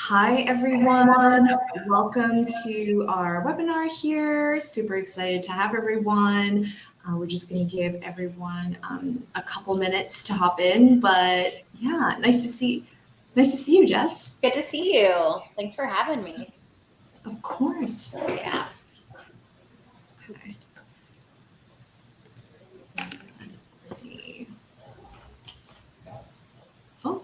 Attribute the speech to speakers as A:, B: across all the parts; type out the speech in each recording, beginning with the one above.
A: Hi, everyone. Welcome to our webinar here. Super excited to have everyone. We're just going to give everyone a couple minutes to hop in, but yeah, nice to see you, Jess.
B: Good to see you. Thanks for having me.
A: Of course.
B: Yeah.
A: Okay. Let's see. Oh.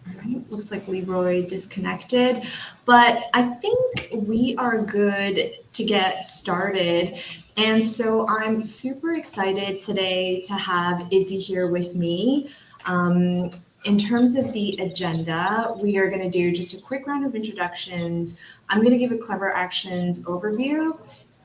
A: All right, looks like Leroy disconnected, but I think we are good to get started. And so I'm super excited today to have Izzy here with me. In terms of the agenda, we are going to do just a quick round of introductions. I'm going to give a Clever Actions overview.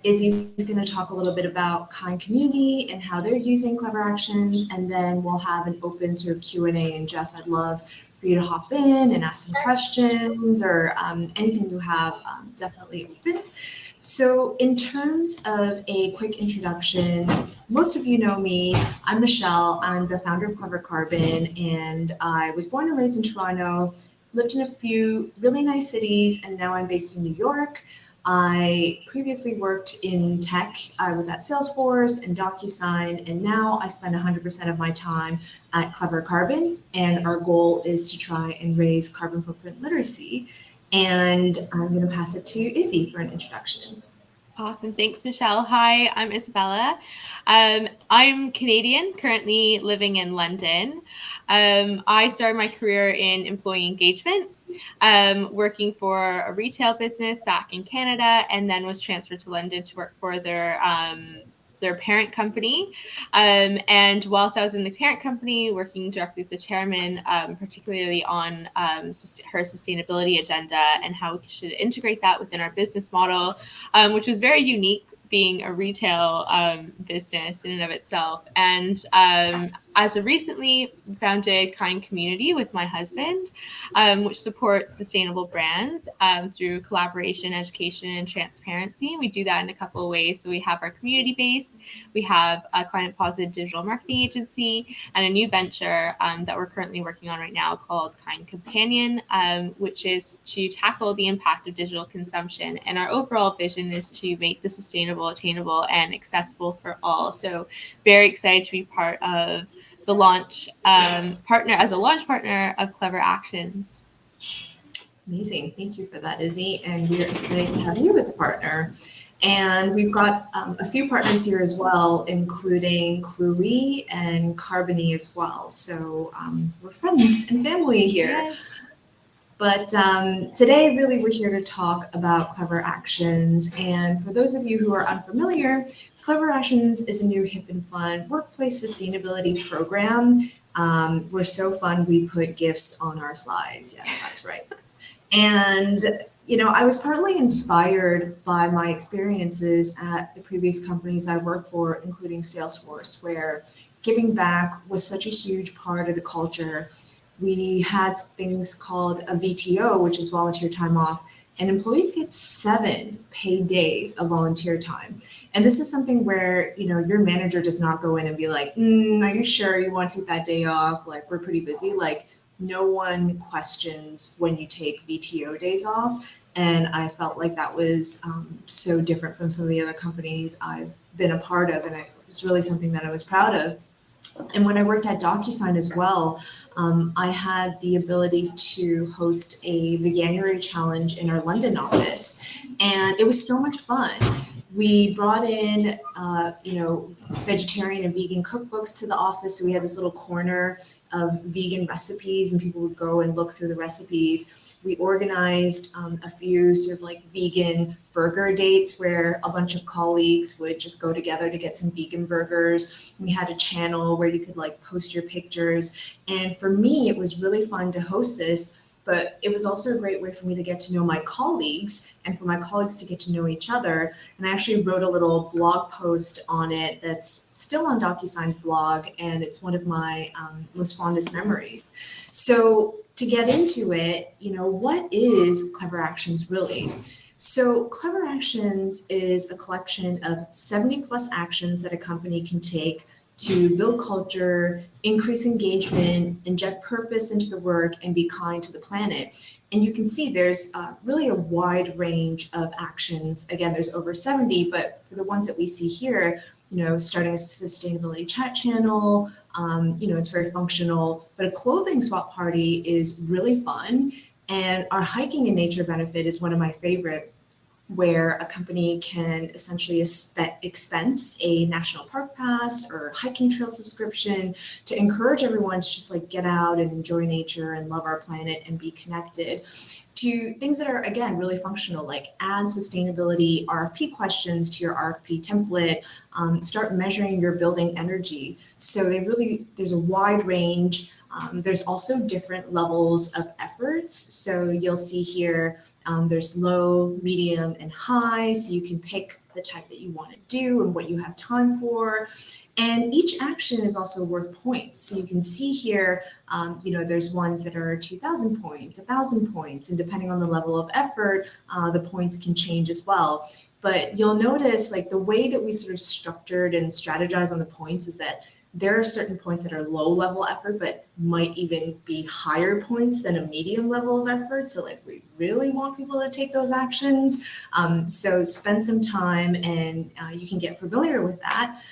A: Izzy's going to talk a little bit about Kind Community and how they're using Clever Actions, and then we'll have an open sort of Q&A. And Jess, I'd love for you to hop in and ask some questions or anything you have, definitely open. So in terms of a quick introduction, most of you know me. I'm Michelle. I'm the founder of Clever Carbon, and I was born and raised in Toronto, lived in a few really nice cities, and now I'm based in New York. I previously worked in tech. I was at Salesforce and DocuSign, and now I spend 100% of my time at Clever Carbon, and our goal is to try and raise carbon footprint literacy. And I'm going to pass it to Izzy for an introduction.
C: Awesome. Thanks, Michelle. Hi, I'm Isabella. I'm Canadian, currently living in London. I started my career in employee engagement, working for a retail business back in Canada, and then was transferred to London to work for their parent company. And whilst I was in the parent company, working directly with the chairman, particularly on her sustainability agenda and how we should integrate that within our business model, which was very unique, being a retail business in and of itself. And as of recently founded Kind Community with my husband, which supports sustainable brands through collaboration, education, and transparency. We do that in a couple of ways. So we have our community base, we have a client-positive digital marketing agency, and a new venture that we're currently working on right now called Kind Companion, which is to tackle the impact of digital consumption. And our overall vision is to make the sustainable, attainable, and accessible for all. So very excited to be part of the launch as a launch partner of Clever Actions.
A: Amazing. Thank you for that, Izzy. And we're excited to have you as a partner. And we've got a few partners here as well, including Cluey and Carbonii as well. So we're friends and family here.
C: Yes.
A: But today, really, we're here to talk about Clever Actions. And for those of you who are unfamiliar, Clever Actions is a new hip and fun workplace sustainability program. We're so fun, we put GIFs on our slides. Yes, that's right. And, I was partly inspired by my experiences at the previous companies I worked for, including Salesforce, where giving back was such a huge part of the culture. We had things called a VTO, which is volunteer time off, and employees get 7 paid days of volunteer time. And this is something where, your manager does not go in and be like, are you sure you want to take that day off? Like, we're pretty busy. Like, no one questions when you take VTO days off. And I felt like that was so different from some of the other companies I've been a part of. And it was really something that I was proud of. And when I worked at DocuSign as well, I had the ability to host a Veganuary challenge in our London office. And it was so much fun. We brought in, vegetarian and vegan cookbooks to the office. So we had this little corner of vegan recipes and people would go and look through the recipes. We organized a few sort of like vegan burger dates where a bunch of colleagues would just go together to get some vegan burgers. We had a channel where you could like post your pictures. And for me, it was really fun to host this, but it was also a great way for me to get to know my colleagues and for my colleagues to get to know each other. And I actually wrote a little blog post on it that's still on DocuSign's blog, and it's one of my most fondest memories. So to get into it, what is Clever Actions really? So Clever Actions is a collection of 70 plus actions that a company can take to build culture, increase engagement, inject purpose into the work, and be kind to the planet. And you can see there's really a wide range of actions. Again, there's over 70, but for the ones that we see here, starting a sustainability chat channel, it's very functional, but a clothing swap party is really fun. And our hiking and nature benefit is one of my favorite, where a company can essentially expense a national park pass or hiking trail subscription to encourage everyone to just like get out and enjoy nature and love our planet and be connected, to things that are, again, really functional, like add sustainability RFP questions to your RFP template, start measuring your building energy. So there's a wide range. There's also different levels of efforts. So you'll see here, there's low, medium, and high. So you can pick the type that you want to do and what you have time for. And each action is also worth points. So you can see here, there's ones that are 2,000 points, 1,000 points, and depending on the level of effort, the points can change as well. But you'll notice, like, the way that we sort of structured and strategized on the points is that there are certain points that are low level effort, but might even be higher points than a medium level of effort. So like, we really want people to take those actions. So spend some time and you can get familiar with that.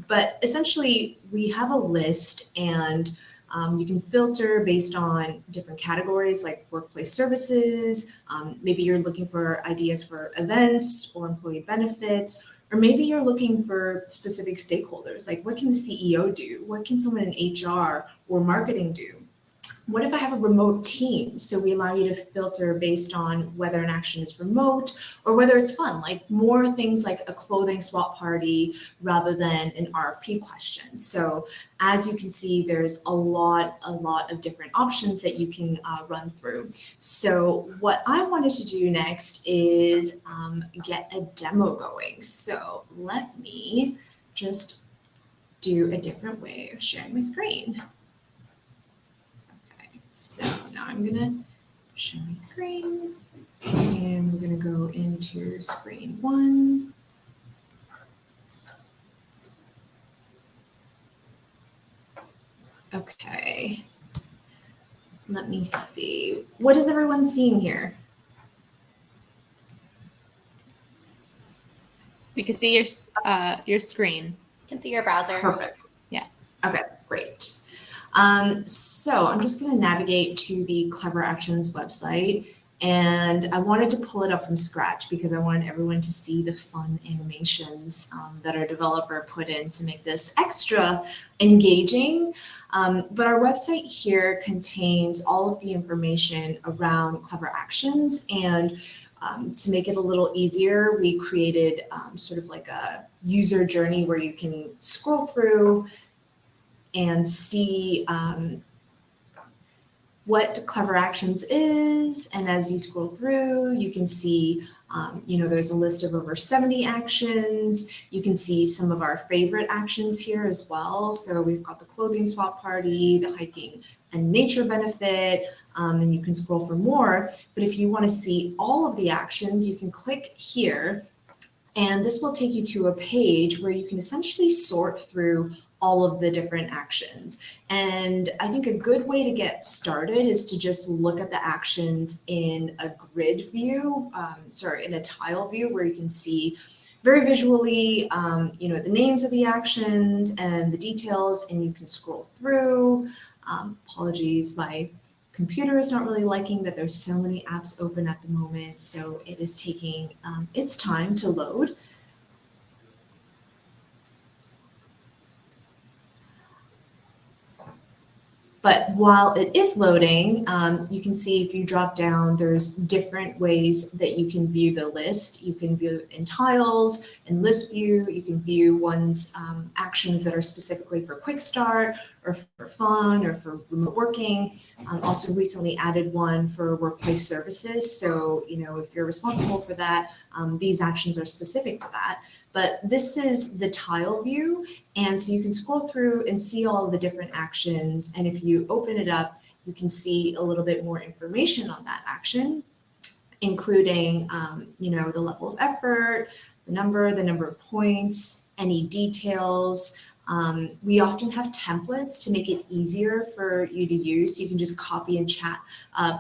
A: But essentially we have a list, and you can filter based on different categories like workplace services. Maybe you're looking for ideas for events or employee benefits. Or maybe you're looking for specific stakeholders, like what can the CEO do? What can someone in HR or marketing do? What if I have a remote team? So we allow you to filter based on whether an action is remote or whether it's fun, like more things like a clothing swap party rather than an RFP question. So as you can see, there's a lot of different options that you can run through. So what I wanted to do next is get a demo going. So let me just do a different way of sharing my screen. So now I'm gonna share my screen, and we're gonna go into screen 1. Okay, let me see. What is everyone seeing here?
C: We can see your screen.
B: You can see your browser.
A: Perfect.
C: Yeah.
A: Okay, great. So I'm just going to navigate to the Clever Actions website, and I wanted to pull it up from scratch because I wanted everyone to see the fun animations that our developer put in to make this extra engaging. But our website here contains all of the information around Clever Actions, and to make it a little easier, we created sort of like a user journey where you can scroll through and see what Clever Actions is. And as you scroll through, you can see, there's a list of over 70 actions. You can see some of our favorite actions here as well. So we've got the clothing swap party, the hiking and nature benefit, and you can scroll for more. But if you want to see all of the actions, you can click here, and this will take you to a page where you can essentially sort through all of the different actions. And I think a good way to get started is to just look at the actions in a grid view, in a tile view, where you can see very visually, the names of the actions and the details, and you can scroll through. Apologies, my computer is not really liking that there's so many apps open at the moment, so it is taking its time to load. But while it is loading, you can see if you drop down, there's different ways that you can view the list. You can view it in tiles, in list view. You can view one's actions that are specifically for quick start or for fun or for remote working. Also recently added one for workplace services. So, if you're responsible for that, these actions are specific to that. But this is the tile view. And so you can scroll through and see all of the different actions. And if you open it up, you can see a little bit more information on that action, including, the level of effort, the number of points, any details, We often have templates to make it easier for you to use. So you can just copy and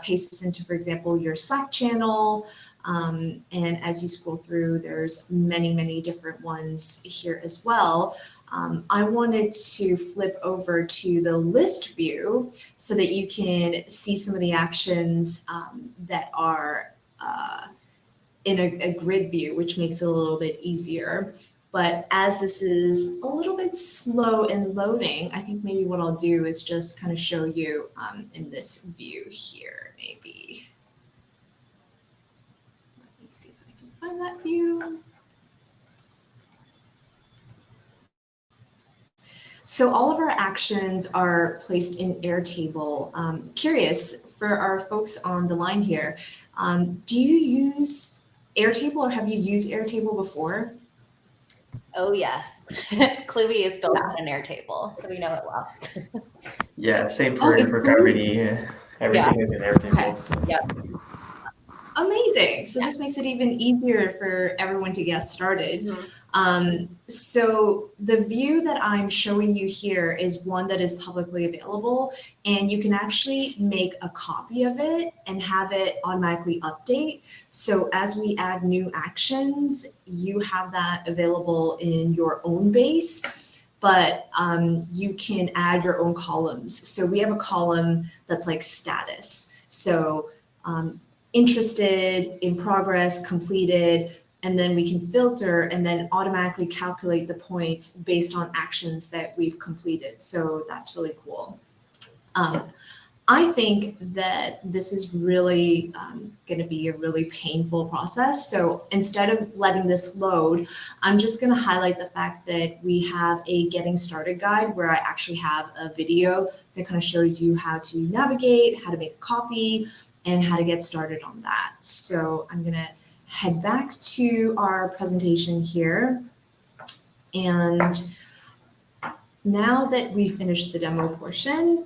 A: paste this into, for example, your Slack channel. And as you scroll through, there's many, many different ones here as well. I wanted to flip over to the list view so that you can see some of the actions that are in a grid view, which makes it a little bit easier. But as this is a little bit slow in loading, I think maybe what I'll do is just kind of show you in this view here, maybe. Let me see if I can find that view. So all of our actions are placed in Airtable. Curious, for our folks on the line here, do you use Airtable or have you used Airtable before?
B: Oh, yes. Cluey is built on an Airtable, so we know it well.
D: Yeah, same for
A: it's
D: Carbonii. Yeah. Everything is in Airtable.
A: Okay.
B: Yep.
A: Amazing. So this makes it even easier for everyone to get started. So the view that I'm showing you here is one that is publicly available, and you can actually make a copy of it and have it automatically update. So as we add new actions, you have that available in your own base, but you can add your own columns. So we have a column that's like status. So interested, in progress, completed, and then we can filter and then automatically calculate the points based on actions that we've completed. So that's really cool. I think that this is really going to be a really painful process. So instead of letting this load, I'm just going to highlight the fact that we have a getting started guide where I actually have a video that kind of shows you how to navigate, how to make a copy, and how to get started on that. So I'm going to head back to our presentation here. And now that we finished the demo portion,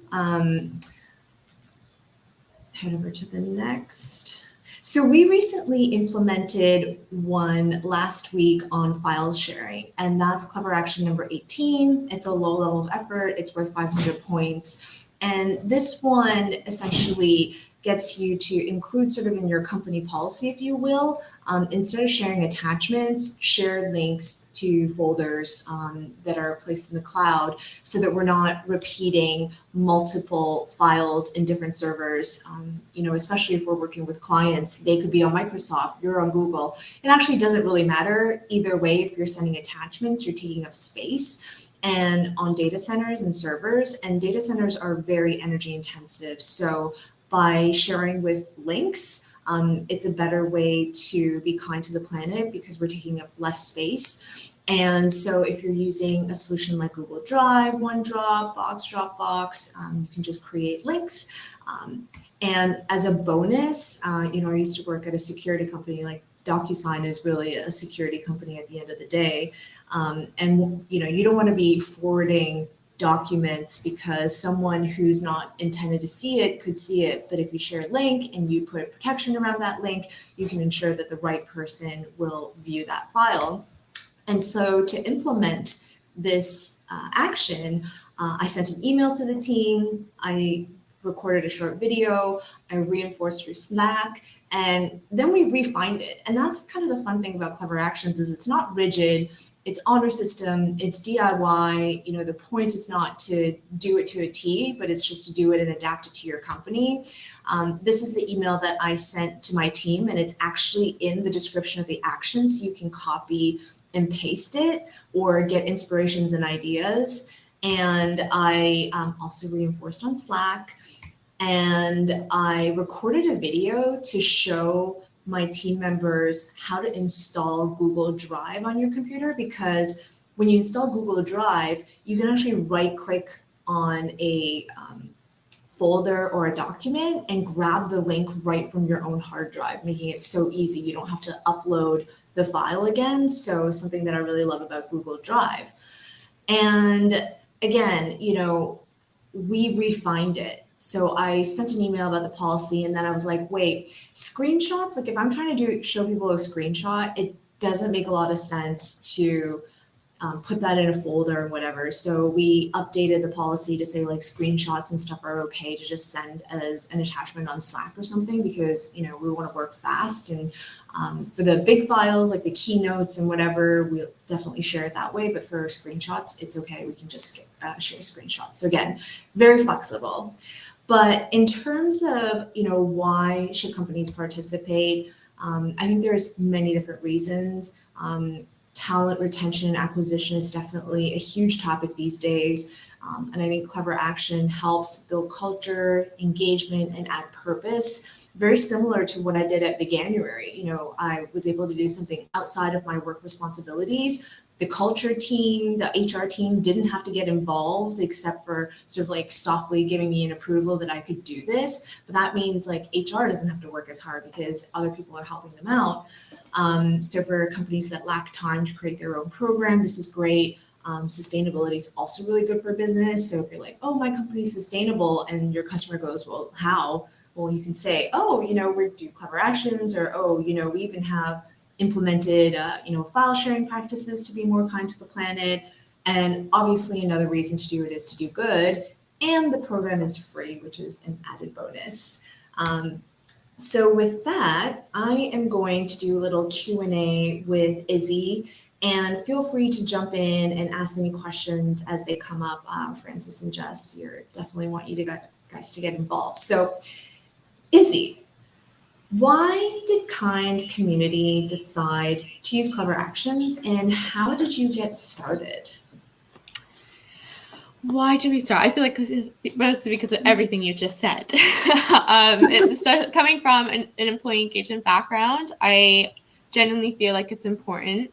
A: head over to the next. So we recently implemented one last week on file sharing, and that's clever action number 18. It's a low level of effort. It's worth 500 points. And this one essentially gets you to include sort of in your company policy, if you will, instead of sharing attachments, share links to folders that are placed in the cloud so that we're not repeating multiple files in different servers. Especially if we're working with clients, they could be on Microsoft, you're on Google. It actually doesn't really matter either way. If you're sending attachments, you're taking up space. And on data centers and servers, and data centers are very energy intensive. So by sharing with links, it's a better way to be kind to the planet because we're taking up less space. And so if you're using a solution like Google Drive, OneDrop, Dropbox, you can just create links. And as a bonus, I used to work at a security company. Like DocuSign is really a security company at the end of the day. And you don't want to be forwarding documents because someone who's not intended to see it could see it. But if you share a link and you put protection around that link, you can ensure that the right person will view that file. And so to implement this action, I sent an email to the team. I recorded a short video. I reinforced through Slack, and then we refined it. And that's kind of the fun thing about Clever Actions is it's not rigid. It's honor system. It's DIY. The point is not to do it to a T, but it's just to do it and adapt it to your company. This is the email that I sent to my team, and it's actually in the description of the action, so you can copy and paste it or get inspirations and ideas. And I also reinforced on Slack, and I recorded a video to show my team members how to install Google Drive on your computer, because when you install Google Drive, you can actually right-click on a folder or a document and grab the link right from your own hard drive, making it so easy. You don't have to upload the file again. So something that I really love about Google Drive. And again, we refined it. So I sent an email about the policy, and then I was like, wait, screenshots, like if I'm trying to show people a screenshot, it doesn't make a lot of sense to put that in a folder or whatever. So we updated the policy to say like screenshots and stuff are okay to just send as an attachment on Slack or something, because, you know, we want to work fast. And for the big files, like the keynotes and whatever, we'll definitely share it that way. But for screenshots, it's okay. We can just share screenshots. So again, very flexible. But in terms of, you know, why should companies participate? I think there's many different reasons. Talent retention and acquisition is definitely a huge topic these days. And I think Clever Action helps build culture, engagement, and add purpose. Very similar to what I did at Veganuary. You know, I was able to do something outside of my work responsibilities. The culture team, the HR team didn't have to get involved except for sort of like softly giving me an approval that I could do this. But that means like HR doesn't have to work as hard because other people are helping them out. So for companies that lack time to create their own program, this is great. Sustainability is also really good for business. So if you're like, oh, my company's sustainable, and your customer goes, well, how? Well, you can say, oh, you know, we do Clever Actions, or, oh, you know, we even have implemented, you know, file sharing practices to be more kind to the planet. And obviously another reason to do it is to do good. And the program is free, which is an added bonus. So with that, I am going to do a little Q&A with Izzy, and feel free to jump in and ask any questions as they come up. Francis and Jess, definitely want you to guys to get involved. So Izzy, why did Kind Community decide to use Clever Actions, and how did you get started?
C: Why did we start? I feel like it's mostly because of everything you just said. Coming from an employee engagement background, I genuinely feel like it's important,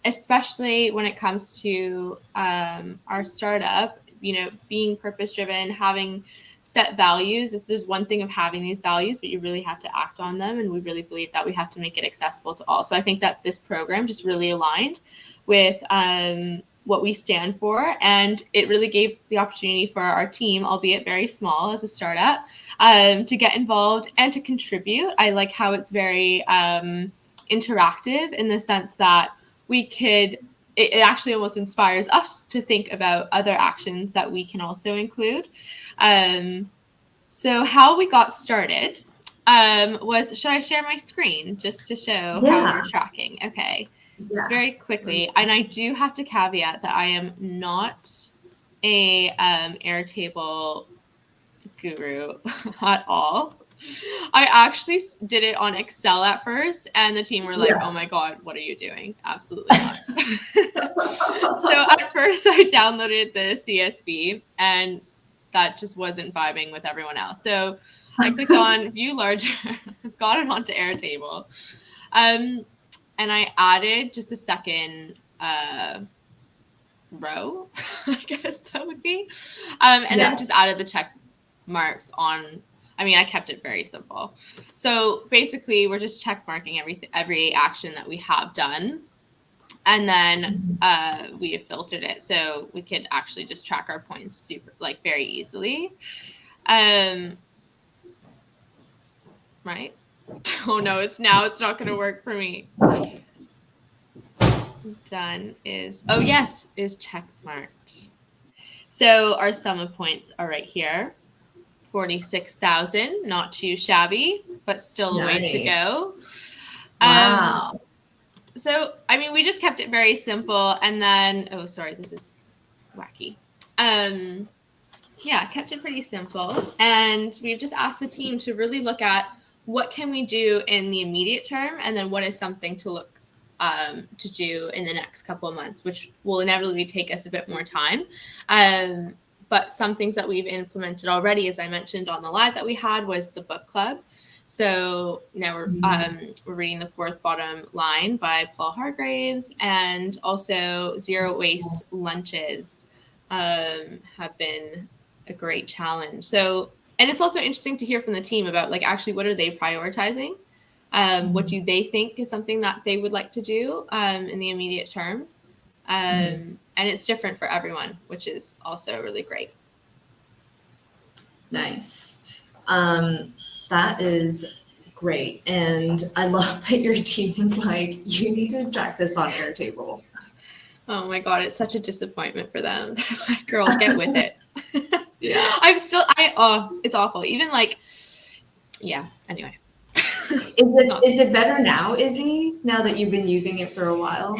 C: especially when it comes to our startup, you know, being purpose-driven, having set values. This is one thing of having these values, but you really have to act on them. And we really believe that we have to make it accessible to all. So I think that this program just really aligned with what we stand for. And it really gave the opportunity for our team, albeit very small as a startup, to get involved and to contribute. I like how it's very interactive in the sense that it actually almost inspires us to think about other actions that we can also include. So how we got started was, should I share my screen just to show how we're tracking? Okay. Just very quickly, and I do have to caveat that I am not a Airtable guru at all. I actually did it on Excel at first, and the team were like, oh my God, what are you doing? Absolutely not. So at first I downloaded the CSV, and that just wasn't vibing with everyone else. So I clicked on View Larger, got it onto Airtable. And I added just a second row, I guess that would be. And then just added the check marks on. I mean, I kept it very simple. So basically, we're just check marking every action that we have done. And then we have filtered it so we could actually just track our points very easily. Right? Oh no, it's not going to work for me. Done is check marked. So our sum of points are right here. 46,000, not too shabby, but still a way to go.
A: Wow.
C: So, I mean, we just kept it very simple. And then, this is wacky. Kept it pretty simple. And we've just asked the team to really look at what can we do in the immediate term, and then what is something to look to do in the next couple of months, which will inevitably take us a bit more time. But some things that we've implemented already, as I mentioned on the live that we had, was the book club. So now we're reading The Fourth Bottom Line by Paul Hargraves, and also Zero Waste Lunches have been a great challenge. So, and it's also interesting to hear from the team about actually what are they prioritizing? What do they think is something that they would like to do in the immediate term? And it's different for everyone, which is also really great.
A: Nice. That is great. And I love that your team was like, you need to track this on Airtable.
C: Oh my God, it's such a disappointment for them. Like, girl, get with it.
A: Yeah.
C: It's awful. Even like, yeah, anyway.
A: Is it better now, Izzy, now that you've been using it for a while?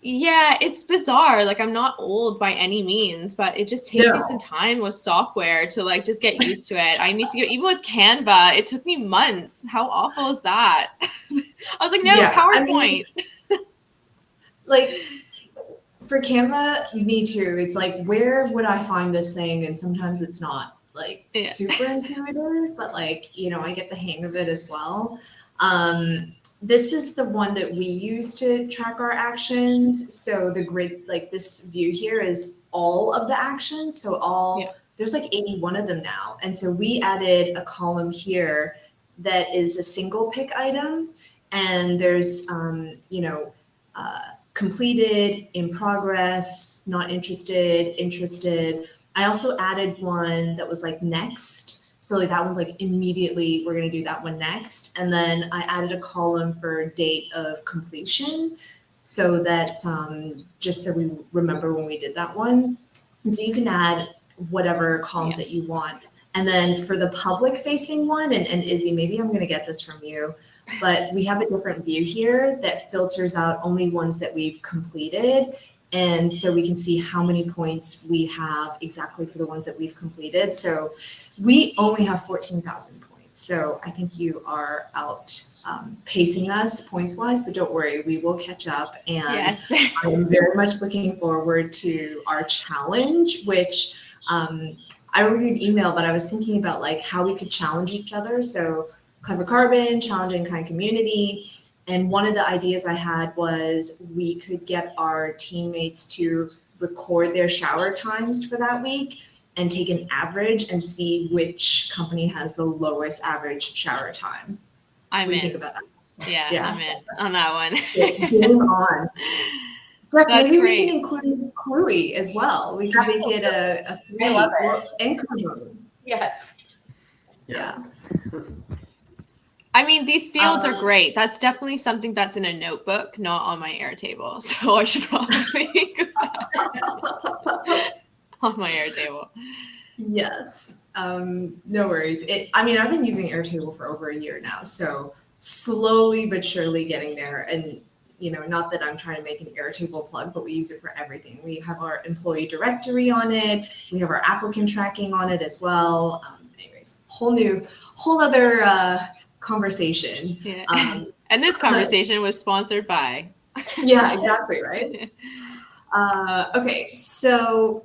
C: Yeah, it's bizarre. Like, I'm not old by any means, but it just takes me some time with software to like just get used to it. I need to get, even with Canva, it took me months. How awful is that? I was like, no, PowerPoint.
A: Like, for Canva, me too. It's like, where would I find this thing? And sometimes it's not like super intuitive, but like, I get the hang of it as well. This is the one that we use to track our actions. So the grid, like this view here is all of the actions. So there's like 81 of them now. And so we added a column here that is a single pick item. And there's, completed, in progress, not interested, interested. I also added one that was like next. So like that one's like immediately, we're going to do that one next. And then I added a column for date of completion so that just so we remember when we did that one. And so you can add whatever columns that you want. And then for the public facing one, and Izzy, maybe I'm going to get this from you, but we have a different view here that filters out only ones that we've completed. And so we can see how many points we have exactly for the ones that we've completed. So we only have 14,000 points. So I think you are out pacing us points wise, but don't worry, we will catch up. And I'm very much looking forward to our challenge, which I wrote you an email, but I was thinking about like how we could challenge each other. So Clever Carbon, challenging kind community. And one of the ideas I had was we could get our teammates to record their shower times for that week and take an average and see which company has the lowest average shower time.
C: I'm
A: what do
C: in.
A: you think about that?
C: Yeah, I'm in on that one.
A: Game on. But
C: That's
A: maybe
C: great.
A: we can include Cluey as well. We can make it a
B: I love it.
A: or anchor mode.
B: Yes.
A: Yeah.
C: I mean, these fields are great. That's definitely something that's in a notebook, not on my Airtable. So I should probably on my Airtable.
A: Yes. No worries. I've been using Airtable for over a year now, so slowly but surely getting there. And not that I'm trying to make an Airtable plug, but we use it for everything. We have our employee directory on it. We have our applicant tracking on it as well. Anyways, whole other conversation.
C: Yeah. And this conversation was sponsored by.
A: Yeah, exactly, right? Okay, so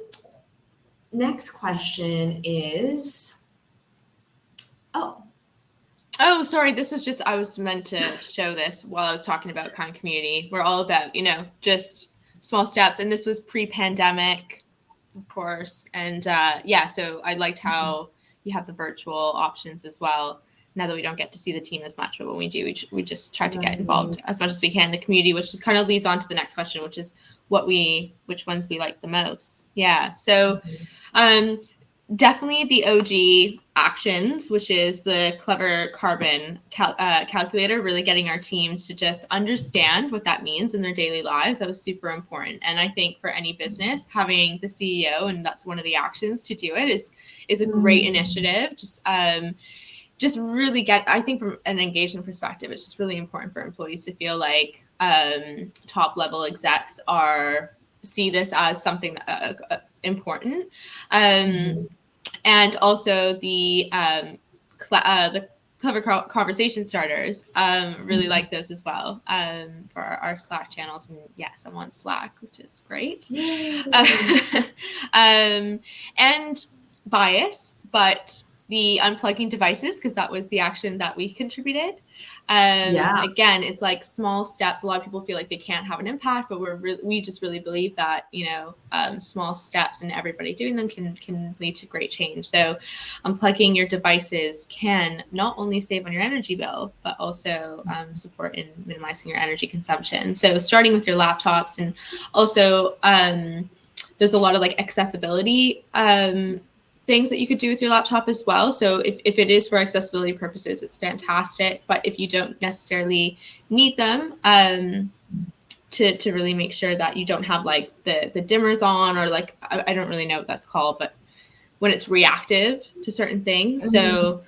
A: next question is,
C: Oh, sorry. This was just, I was meant to show this while I was talking about kind community. We're all about, just small steps. And this was pre-pandemic, of course. And so I liked how you have the virtual options as well. Now that we don't get to see the team as much, but when we do, we just try to get involved as much as we can in the community, which just kind of leads on to the next question, which is which ones we like the most. Yeah. So definitely the OG actions, which is the Clever Carbon calculator, really getting our teams to just understand what that means in their daily lives. That was super important. And I think for any business, having the CEO, and that's one of the actions to do it, is a great initiative. Just really I think from an engagement perspective, it's just really important for employees to feel like top level execs see this as something important. And also the Clever Conversation Starters, really like those as well for our Slack channels. And yes, I'm on Slack, which is great. And bias, but the unplugging devices, because that was the action that we contributed. Again, it's like small steps. A lot of people feel like they can't have an impact, but we just really believe that, small steps and everybody doing them can lead to great change. So unplugging your devices can not only save on your energy bill, but also support in minimizing your energy consumption. So starting with your laptops, and also there's a lot of like accessibility things that you could do with your laptop as well. So if it is for accessibility purposes, it's fantastic. But if you don't necessarily need them, to really make sure that you don't have like the dimmers on, or like I don't really know what that's called, but when it's reactive to certain things. So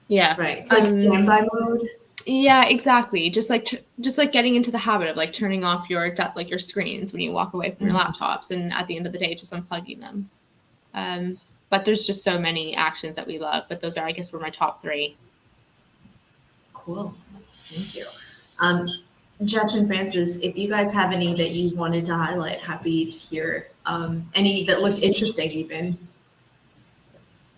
C: yeah,
A: right, like standby mode.
C: yeah, exactly. Just like getting into the habit of like turning off your screens when you walk away from your laptops, and at the end of the day, just unplugging them. But there's just so many actions that we love, but those are, I guess, were my top 3.
A: Cool, thank you. Jess and Francis, if you guys have any that you wanted to highlight, happy to hear. Any that looked interesting even.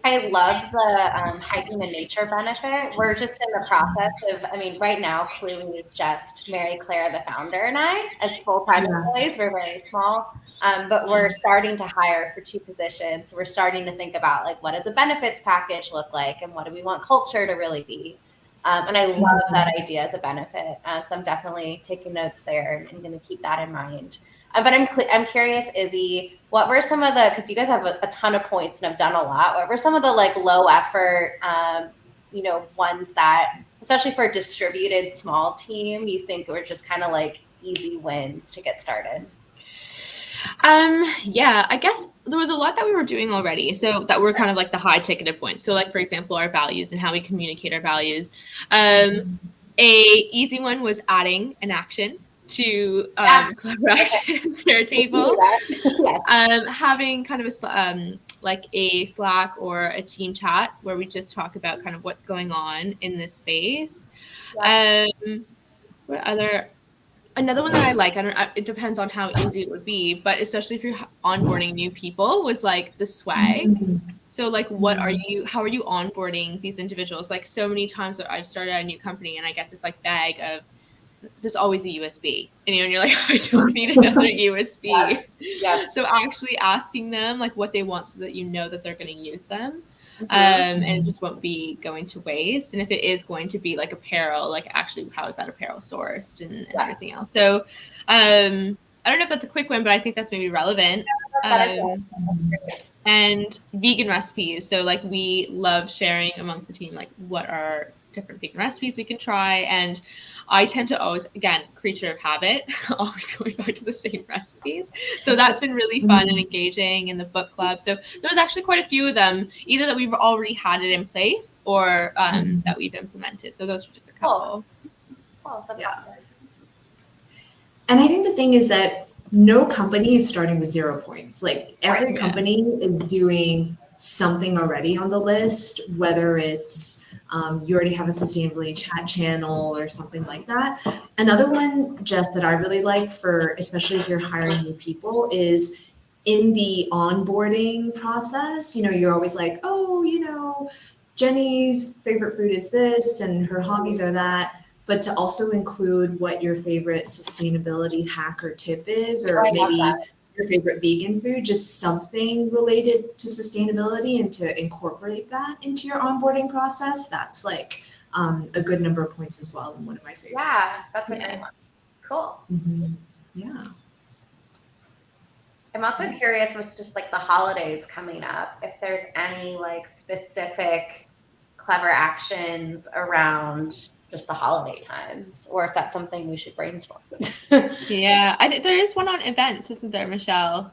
B: I love the hiking and nature benefit. We're just in the process of, I mean, right now, Cluey is just Mary Claire, the founder, and I, as full-time employees. We're very small, but we're starting to hire for 2 positions. We're starting to think about, like, what does a benefits package look like, and what do we want culture to really be? And I love that idea as a benefit. So I'm definitely taking notes there and going to keep that in mind. But I'm curious, Izzy, what were some of the, because you guys have a ton of points and have done a lot, what were some of the like low effort, ones that, especially for a distributed small team, you think were just kind of like easy wins to get started?
C: Yeah, I guess there was a lot that we were doing already, so that were kind of like the high ticketed points. So like, for example, our values and how we communicate our values. A easy one was adding an action to clever actions to our table. Having kind of like a Slack or a team chat where we just talk about kind of what's going on in this space. Another one that I like, it depends on how easy it would be, but especially if you're onboarding new people, was like the swag. So like, how are you onboarding these individuals? Like, so many times that I've started a new company and I get this like bag of, there's always a USB, and you're like, I don't need another USB. So actually asking them like what they want, so that you know that they're going to use them. And it just won't be going to waste. And if it is going to be like apparel, like actually how is that apparel sourced and everything else. So I don't know if that's a quick one, but I think that's maybe relevant. And vegan recipes. So like, we love sharing amongst the team like what are different vegan recipes we can try. And I tend to always, again, creature of habit, always going back to the same recipes. So that's been really fun and engaging in the book club. So there was actually quite a few of them, either that we've already had it in place or that we've implemented. So those were just a couple.
A: And I think the thing is that no company is starting with 0 points. Like, every company is doing something already on the list, whether it's you already have a sustainability chat channel or something like that. Another one, Jess, that I really like for, especially as you're hiring new people, is in the onboarding process, you're always like, oh, Jenny's favorite food is this and her hobbies are that, but to also include what your favorite sustainability hack or tip is, or maybe your favorite vegan food, just something related to sustainability, and to incorporate that into your onboarding process. That's like a good number of points as well, and one of my favorites.
B: Yeah, that's a good one. Cool.
A: Yeah.
B: I'm also curious with just like the holidays coming up, if there's any like specific clever actions around just the holiday times, or if that's something we should brainstorm.
C: Yeah, I think there is one on events, isn't there, Michelle?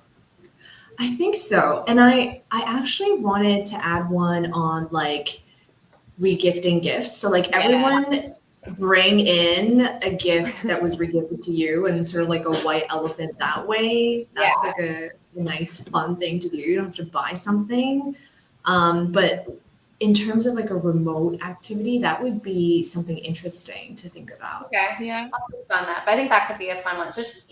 A: I think so. And I actually wanted to add one on like regifting gifts. So like, everyone bring in a gift that was regifted to you, and sort of like a white elephant that way. That's like a nice fun thing to do. You don't have to buy something. But in terms of like a remote activity, that would be something interesting to think about.
B: Yeah. I'll think on that. But I think that could be a fun one. It's just,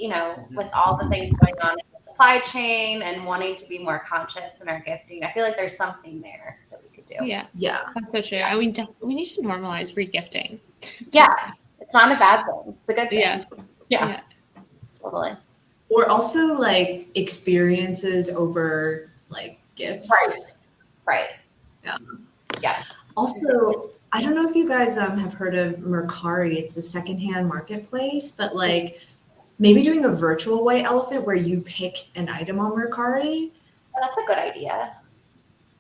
B: with all the things going on in the supply chain and wanting to be more conscious in our gifting, I feel like there's something there that we could do.
C: Yeah, that's so true. I mean, we need to normalize regifting.
B: Yeah, it's not a bad thing. It's a good thing.
C: Yeah.
B: Totally.
A: Or also like experiences over like gifts.
B: Right. Yeah.
A: Also, I don't know if you guys have heard of Mercari. It's a secondhand marketplace, but like, maybe doing a virtual white elephant where you pick an item on Mercari.
B: Oh, that's a good idea.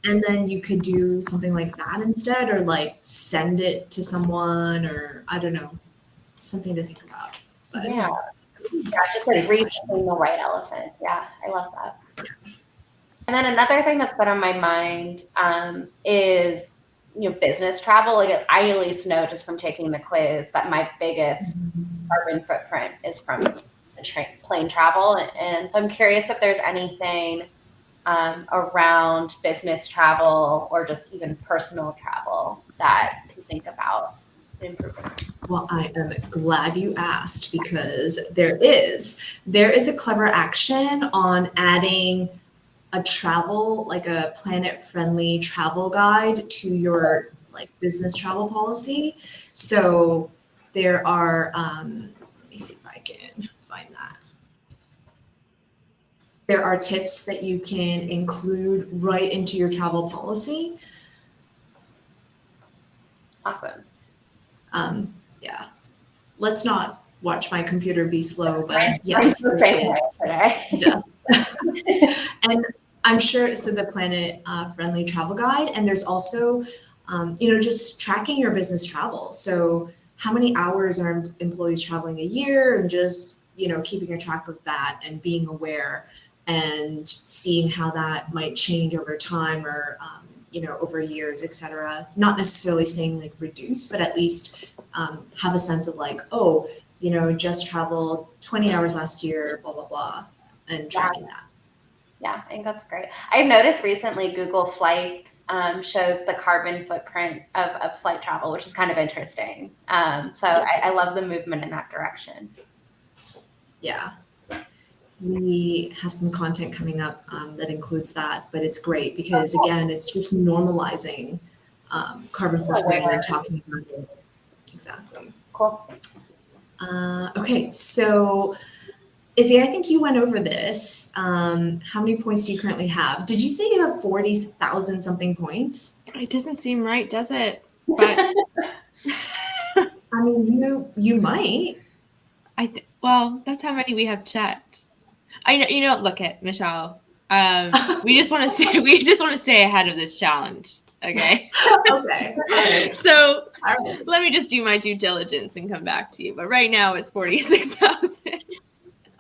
A: And then you could do something like that instead, or like send it to someone, or I don't know, something to think about. But
B: Yeah, just like reaching the white elephant. Yeah, I love that. And then another thing that's been on my mind is, business travel. Like I at least know just from taking the quiz that my biggest carbon footprint is from the plane travel. And so I'm curious if there's anything around business travel or just even personal travel that you think about improving.
A: Well, I am glad you asked because there is a clever action on adding a travel, like a planet-friendly travel guide to your like business travel policy. So there are, let me see if I can find that. There are tips that you can include right into your travel policy.
B: Awesome.
A: Yeah. Let's not watch my computer be slow, but yes.
B: Today.
A: Just. And I'm sure, so the planet friendly travel guide, and there's also, just tracking your business travel. So how many hours are employees traveling a year, and just, keeping a track of that and being aware and seeing how that might change over time or, over years, et cetera. Not necessarily saying like reduce, but at least have a sense of like, just traveled 20 hours last year, blah, blah, blah, and tracking that.
B: Yeah, I think that's great. I've noticed recently Google Flights shows the carbon footprint of flight travel, which is kind of interesting. So I love the movement in that direction.
A: Yeah. We have some content coming up that includes that, but it's great because, again, it's just normalizing carbon footprint and talking about it. Exactly.
B: Cool.
A: Okay, so Izzy, I think you went over this. How many points do you currently have? Did you say you have 40,000 something points?
C: It doesn't seem right, does it? But
A: I mean, you might.
C: Well, that's how many we have checked. I know. Look at Michelle. We just want to stay ahead of this challenge. Okay.
A: Okay. All right.
C: So let me just do my due diligence and come back to you. But right now it's 46,000.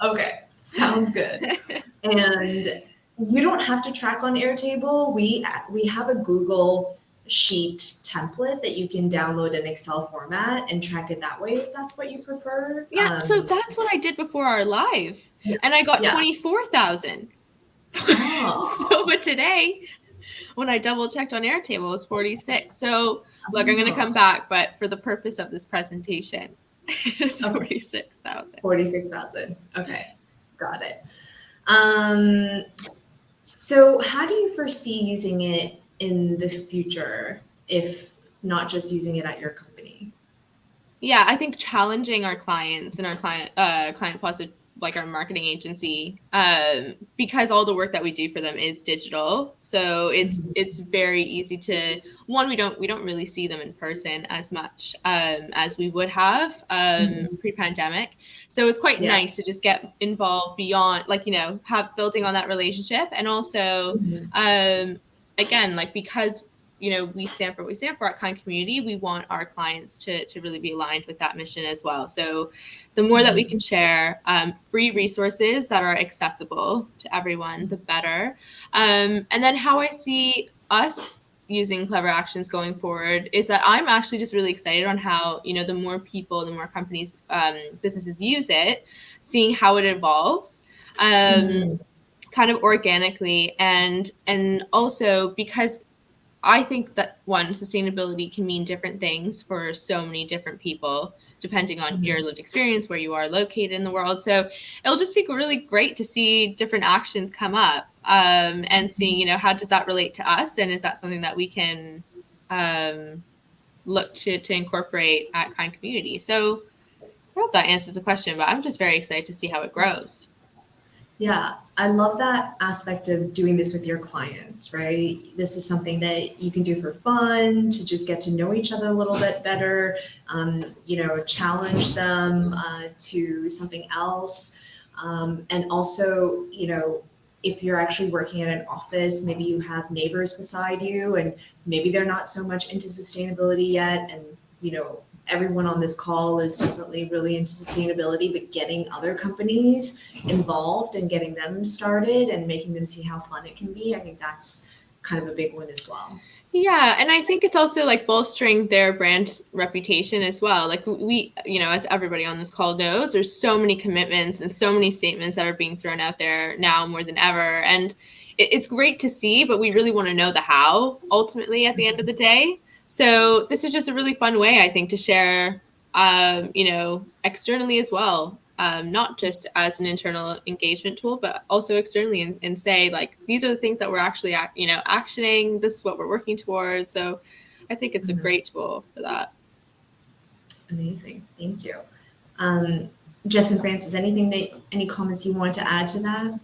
A: Okay. Sounds good. And you don't have to track on Airtable. We have a Google Sheet template that you can download in Excel format and track it that way if that's what you prefer.
C: Yeah. So that's what I did before our live, and I got 24,000.
A: Oh.
C: So, but today, when I double checked on Airtable, it was 46. So, look, I'm going to come back, but for the purpose of this presentation, it's 46,000.
A: 46,000. Okay, got it. So, how do you foresee using it in the future, if not just using it at your company?
C: Yeah, I think challenging our clients and our client plus, like our marketing agency, because all the work that we do for them is digital. So it's very easy to, one, we don't really see them in person as much as we would have pre-pandemic. So it's quite nice to just get involved beyond, like, have building on that relationship. And also, again, like, because we stand for what we stand for at Kind Community, we want our clients to really be aligned with that mission as well. So the more that we can share free resources that are accessible to everyone, the better. And then how I see us using Clever Actions going forward is that I'm actually just really excited on how, the more people, the more companies, businesses use it, seeing how it evolves. Kind of organically, and also because I think that, one, sustainability can mean different things for so many different people, depending on your lived experience, where you are located in the world. So it'll just be really great to see different actions come up and seeing, how does that relate to us? And is that something that we can look to incorporate at Kind Community? So I hope that answers the question, but I'm just very excited to see how it grows.
A: Yeah, I love that aspect of doing this with your clients, right? This is something that you can do for fun, to just get to know each other a little bit better, challenge them to something else. And also, if you're actually working at an office, maybe you have neighbors beside you and maybe they're not so much into sustainability yet. And, everyone on this call is definitely really into sustainability, but getting other companies involved and getting them started and making them see how fun it can be, I think that's kind of a big one as well.
C: Yeah, and I think it's also like bolstering their brand reputation as well. Like we, as everybody on this call knows, there's so many commitments and so many statements that are being thrown out there now more than ever. And it's great to see, but we really want to know the how ultimately at the end of the day. So this is just a really fun way, I think, to share, externally as well. Not just as an internal engagement tool, but also externally and say, like, these are the things that we're actually, actioning. This is what we're working towards. So I think it's a great tool for that.
A: Amazing. Thank you. Jess and Francis, any comments you want to add to that?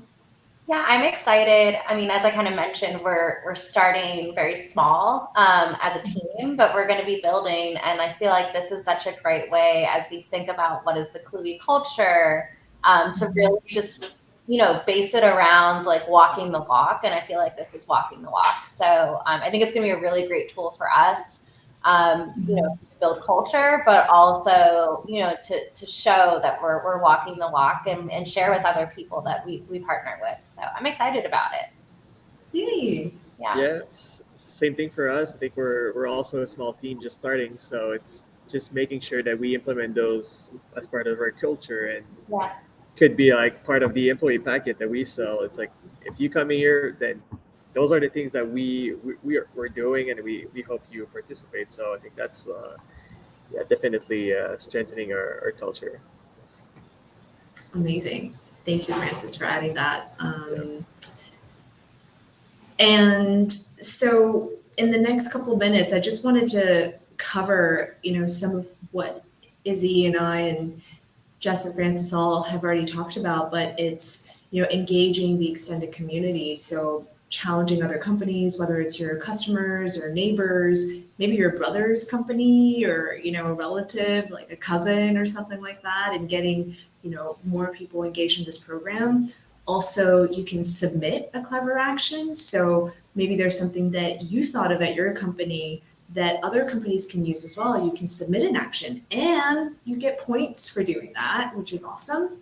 B: Yeah, I'm excited. I mean, as I kind of mentioned, we're starting very small as a team, but we're going to be building. And I feel like this is such a great way as we think about what is the Cluey culture to really just, base it around like walking the walk. And I feel like this is walking the walk. So I think it's going to be a really great tool for us, to build culture, but also, to show that we're walking the walk and share with other people that we partner with. So I'm excited about it.
A: Yay.
B: Yeah.
E: Same thing for us. I think we're also a small team just starting, so it's just making sure that we implement those as part of our culture, and could be like part of the employee packet that we sell. It's like, if you come here, then those are the things that we're doing, and we hope you participate. So I think that's definitely strengthening our culture.
A: Amazing. Thank you, Francis, for adding that. And so in the next couple of minutes, I just wanted to cover, some of what Izzy and I and Jess and Francis all have already talked about, but it's, engaging the extended community. So challenging other companies, whether it's your customers or neighbors, maybe your brother's company or, a relative, like a cousin or something like that, and getting, more people engaged in this program. Also, you can submit a clever action. So maybe there's something that you thought of at your company that other companies can use as well. You can submit an action and you get points for doing that, which is awesome.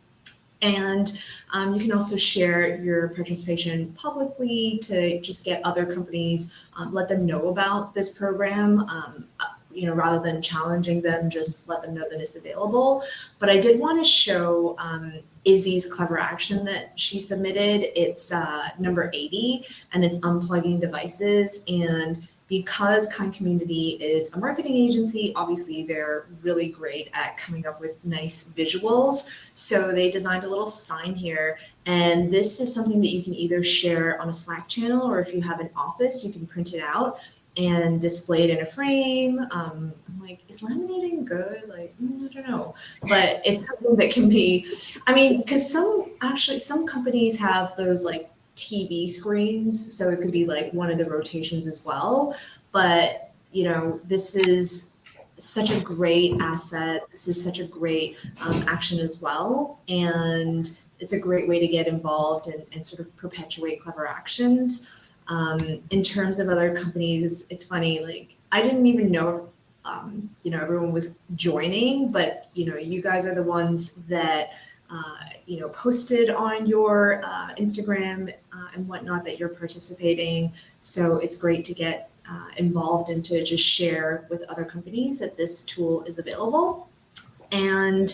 A: And you can also share your participation publicly to just get other companies, let them know about this program, rather than challenging them, just let them know that it's available. But I did want to show Izzy's clever action that she submitted. It's number 80, and it's unplugging devices. And because Kind Community is a marketing agency, obviously they're really great at coming up with nice visuals. So they designed a little sign here. And this is something that you can either share on a Slack channel, or if you have an office, you can print it out and display it in a frame. I'm like, is laminating good? Like, I don't know. But it's something that can be, because some companies have those like TV screens, so it could be like one of the rotations as well. But this is such a great asset. This is such a great action as well, and it's a great way to get involved and sort of perpetuate clever actions. In terms of other companies, it's funny. Like, I didn't even know everyone was joining, but you guys are the ones that posted on your Instagram and whatnot that you're participating. So it's great to get involved and to just share with other companies that this tool is available. And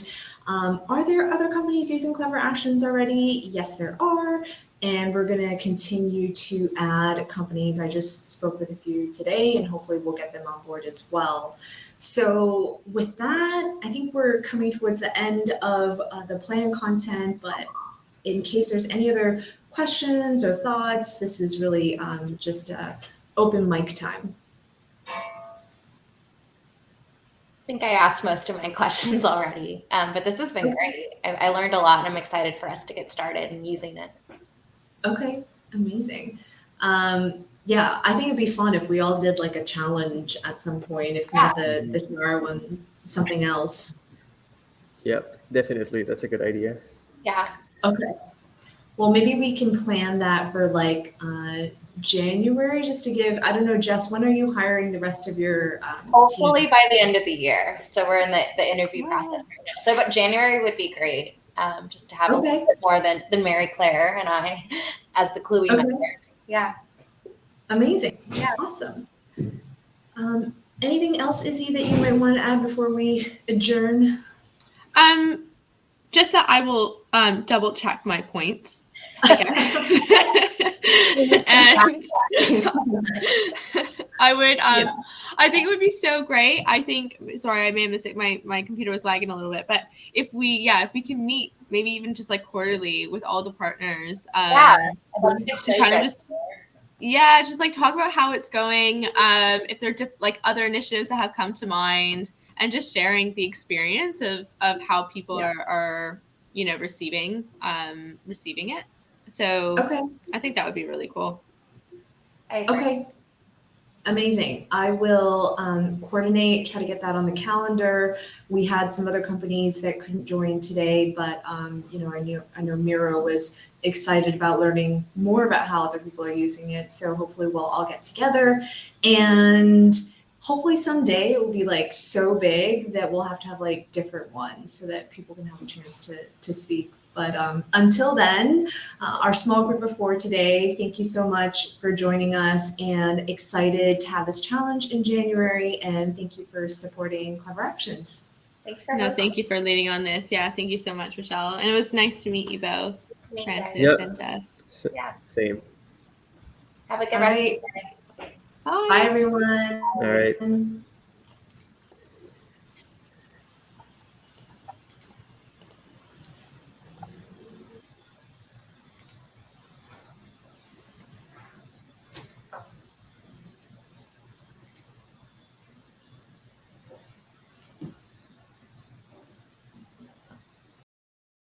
A: are there other companies using clever actions already? Yes, there are. And we're going to continue to add companies. I just spoke with a few today, and hopefully we'll get them on board as well. So with that, I think we're coming towards the end of the plan content, but in case there's any other questions or thoughts, this is really just open mic time.
B: I think I asked most of my questions already, but this has been great. I learned a lot, and I'm excited for us to get started in using it.
A: Okay, amazing. Yeah, I think it'd be fun if we all did like a challenge at some point, if not the PR one, something else.
E: Yep, definitely. That's a good idea.
B: Yeah.
A: Okay. Well, maybe we can plan that for like January, just to give, I don't know, Jess, when are you hiring the rest of your
B: Hopefully
A: team?
B: by the end of the year. So we're in the interview
C: Wow.
B: process right now. So but January would be great. Just to have a
A: Okay.
B: little bit more than Mary Claire and I as the Cluey
A: Okay.
B: members. Yeah.
A: Amazing.
B: Yeah.
A: Awesome. Anything else, Izzy, that you might want to add before we adjourn?
C: Just that I will double check my points. And I would I think it would be so great. I think, sorry, I made a mistake. My computer was lagging a little bit, but if we can meet maybe even just like quarterly with all the partners,
B: I'd love to
C: to kind of just like talk about how it's going, if there are like other initiatives that have come to mind, and just sharing the experience of how people are receiving it. So
A: Okay.
C: I think that would be really cool.
A: Okay. Amazing. I will coordinate, try to get that on the calendar. We had some other companies that couldn't join today, but I know Miro was excited about learning more about how other people are using it. So hopefully we'll all get together, and hopefully someday it will be like so big that we'll have to have like different ones so that people can have a chance to speak. But until then, our small group of 4 today, thank you so much for joining us, and excited to have this challenge in January. And thank you for supporting Clever Actions.
B: Thanks for
C: No, thank you for leading on this. Yeah, thank you so much, Michelle. And it was nice to meet you both, Francis and Jess.
B: Yeah.
E: Same.
B: Have a good
A: All
B: rest
A: right.
B: of your day.
C: Bye.
A: Bye, everyone.
E: All right.